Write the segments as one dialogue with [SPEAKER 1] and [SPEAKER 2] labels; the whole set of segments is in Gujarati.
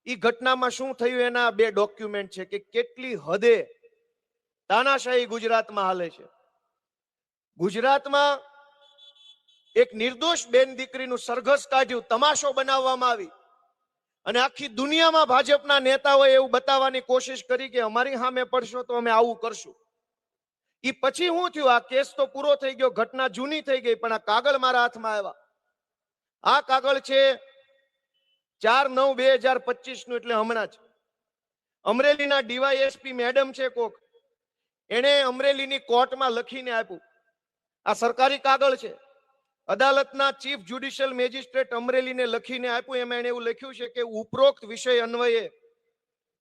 [SPEAKER 1] એ ઘટનામાં શું થયું એના બે ડોક્યુમેન્ટ છે કે કેટલી હદે તાનાશાહી ગુજરાતમાં હાલે છે. ગુજરાતમાં એક નિર્દોષ બેન દીકરીનું સરઘસ કાઢ્યું, તમાશો બનાવવામાં આવી અને આખી દુનિયામાં ભાજપના નેતાઓએ એવું બતાવવાની કોશિશ કરી કે અમારી સામે પડશો તો અમે આવું કરશું. એ પછી શું થયું? આ કેસ તો પૂરો થઈ ગયો, ઘટના જૂની થઈ ગઈ, પણ આ કાગળ મારા હાથમાં આવ્યા. આ કાગળ છે 4/9/2025 નું, એટલે હમણાં જ. અમરેલીના ડીવાયએસપી મેડમ છે કોક, એને અમરેલીની કોર્ટમાં લખીને આપ્યું. આ સરકારી કાગળ છે. અદાલતના ચીફ જ્યુડિશિયલ મેજિસ્ટ્રેટ અમરેલીને લખીને આપ્યું. એમાં એને એવું લખ્યું છે કે ઉપરોક્ત વિષય અન્વયે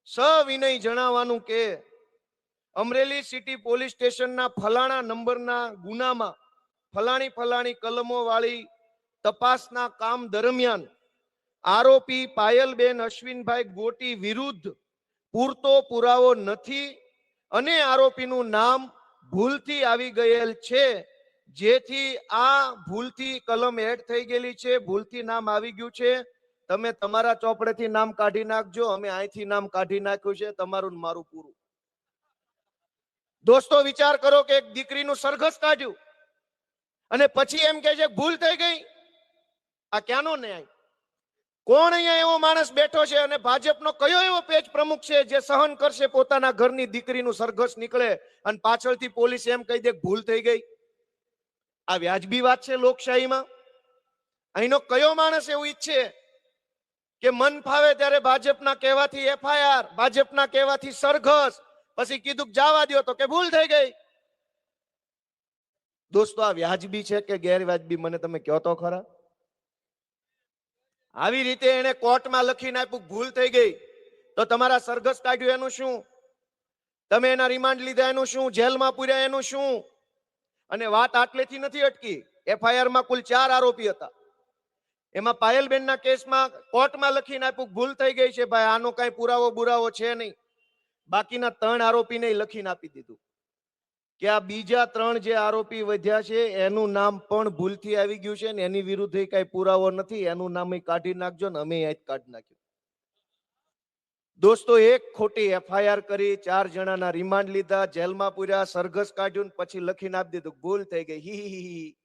[SPEAKER 1] સવિનય જણાવવાનું કે અમરેલી સિટી પોલીસ સ્ટેશનના ફલાણા નંબરના ગુનામાં ફલાણી કલમો વાળી તપાસના કામ દરમિયાન આરોપી પાયલબેન અશ્વિનભાઈ ગોટી વિરુદ્ધ પૂરતો પુરાવો નથી અને આરોપીનું નામ ભૂલથી આવી ગયેલ છે, જેથી આ ભૂલથી કલમ એડ થઈ ગયેલી છે, ભૂલથી નામ આવી ગયું છે. તમે તમારા ચોપડેથી નામ કાઢી નાખજો, અમે અહીંથી નામ કાઢી નાખ્યું છે, તમારું મારું પૂરું. દોસ્તો વિચાર કરો કે એક દીકરીનું સરઘસ કાઢ્યું અને પછી એમ કે છે ભૂલ થઈ ગઈ. આ ક્યાંનો ન્યાય? કોણ અહીંયા એવો માણસ બેઠો છે અને ભાજપનો કયો એવો પેજ પ્રમુખ છે જે સહન કરશે પોતાના ઘરની દીકરીનું સરઘસ નીકળે અને પાછળથી પોલીસ એમ કહી દે ભૂલ થઈ ગઈ? આ વ્યાજબી વાત છે લોકશાહીમાં? અહીંનો કયો માણસ એવું ઈચ્છે કે મન ફાવે ત્યારે ભાજપના કહેવાથી એફઆઈઆર, ભાજપના કહેવાથી સરઘસ, પછી કીધું જવા દો તો કે ભૂલ થઈ ગઈ? દોસ્તો આ વ્યાજબી છે કે ગેરવ્યાજબી? મને તમે કહો તો ખરા. આવી રીતે એને કોર્ટમાં લખીને આપ્યું ભૂલ થઈ ગઈ, તો તમારા સરઘસ કાઢ્યું એનું શું? તમે એના રિમાન્ડ લીધા એનું શું? જેલમાં પૂર્યા એનું શું? અને વાત આટલેથી નથી અટકી. એફઆઈઆરમાં કુલ 4 આરોપી હતા. એમાં પાયલબેનના કેસમાં કોર્ટમાં લખીને આપ્યું ભૂલ થઈ ગઈ છે ભાઈ, આનો કઈ પુરાવો બુરાવો છે નહીં. બાકીના 3 આરોપીને લખીને આપી દીધું કે આ બીજા 3 જે આરોપી વધ્યા છે એનું નામ પણ ભૂલથી આવી ગયું છે ને એની વિરુદ્ધ કઈ પુરાવો નથી, એનું નામ કાઢી નાખજો ને અમે અહીં કાઢી નાખ્યું. દોસ્તો એક ખોટી એફઆઈઆર કરી, 4 જણાના રિમાન્ડ લીધા, જેલમાં પૂર્યા, સરઘસ કાઢ્યું, પછી લખીને આપી દીધું ભૂલ થઈ ગઈ. હી